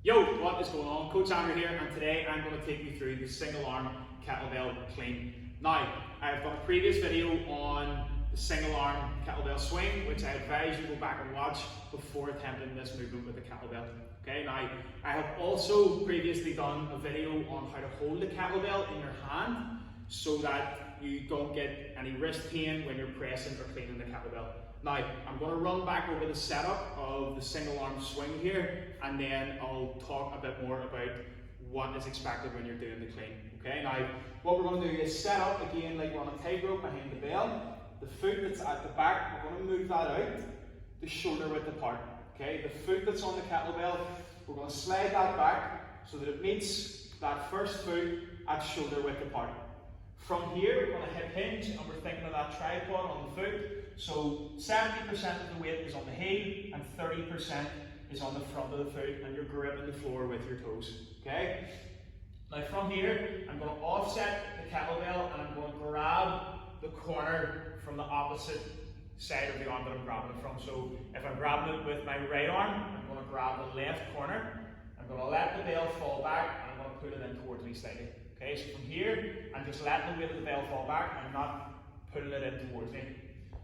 Yo, what is going on? Coach Andrew here, and today I'm going to take you through the single arm kettlebell clean. Now, I've done a previous video on the single arm kettlebell swing, which I advise you go back and watch before attempting this movement with the kettlebell. Okay, now I have also previously done a video on how to hold the kettlebell in your hand so that you don't get any wrist pain when you're pressing or cleaning the kettlebell. Now, I'm going to run back over the setup of the single arm swing here, and then I'll talk a bit more about what is expected when you're doing the clean. Okay, now what we're going to do is set up again like we're on a tightrope behind the bell. The foot that's at the back, we're going to move that out, the shoulder width apart. Okay, the foot that's on the kettlebell, we're going to slide that back so that it meets that first foot at shoulder width apart. From here, we're going to hip hinge, and we're thinking of that tripod on the foot. So 70% of the weight is on the heel, and 30% is on the front of the foot, and you're gripping the floor with your toes. Okay? Now from here, I'm going to offset the kettlebell, and I'm going to grab the corner from the opposite side of the arm that I'm grabbing it from. So if I'm grabbing it with my right arm, I'm going to grab the left corner. I'm going to let the bell fall back, and I'm going to pull it in towards me slightly. Okay, so from here, I'm just letting the weight of the bell fall back. I'm not pulling it in towards me.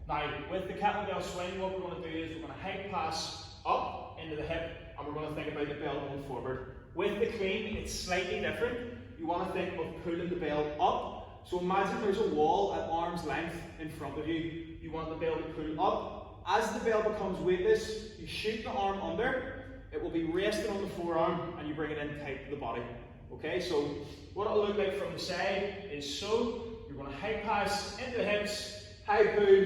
Now, with the kettlebell swing, what we're going to do is we're going to hip pass up into the hip, and we're going to think about the bell going forward. With the clean, it's slightly different. You want to think of pulling the bell up. So imagine there's a wall at arm's length in front of you. You want the bell to pull up. As the bell becomes weightless, you shoot the arm under. It will be resting on the forearm, and you bring it in tight to the body. Okay, so what it'll look like from the side is so. You're going to high pass into the hips, high pull,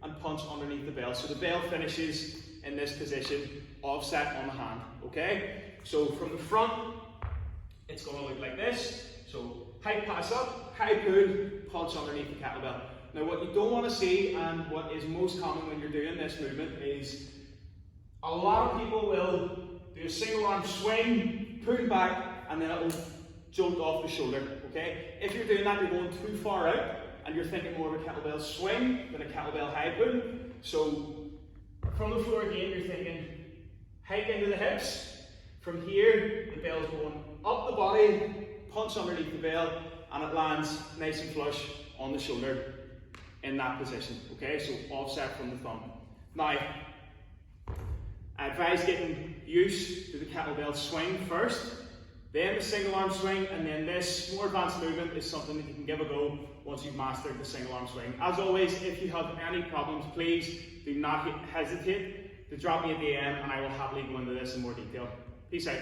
and punch underneath the bell. So the bell finishes in this position, offset on the hand. Okay, so from the front, it's going to look like this. So high pass up, high pull, punch underneath the kettlebell. Now what you don't want to see, and what is most common when you're doing this movement, is a lot of people will do a single arm swing, pull back, and then it will jolt off the shoulder. Okay? If you're doing that, you're going too far out, and you're thinking more of a kettlebell swing than a kettlebell high pull. So from the floor again, you're thinking hike into the hips. From here, the bell's going up the body, punch underneath the bell, and it lands nice and flush on the shoulder in that position. Okay? So offset from the thumb. Now, I advise getting used to the kettlebell swing first, then the single arm swing, and then this more advanced movement is something that you can give a go once you've mastered the single arm swing. As always, if you have any problems, please do not hesitate to drop me a DM, and I will happily go into this in more detail. Peace out.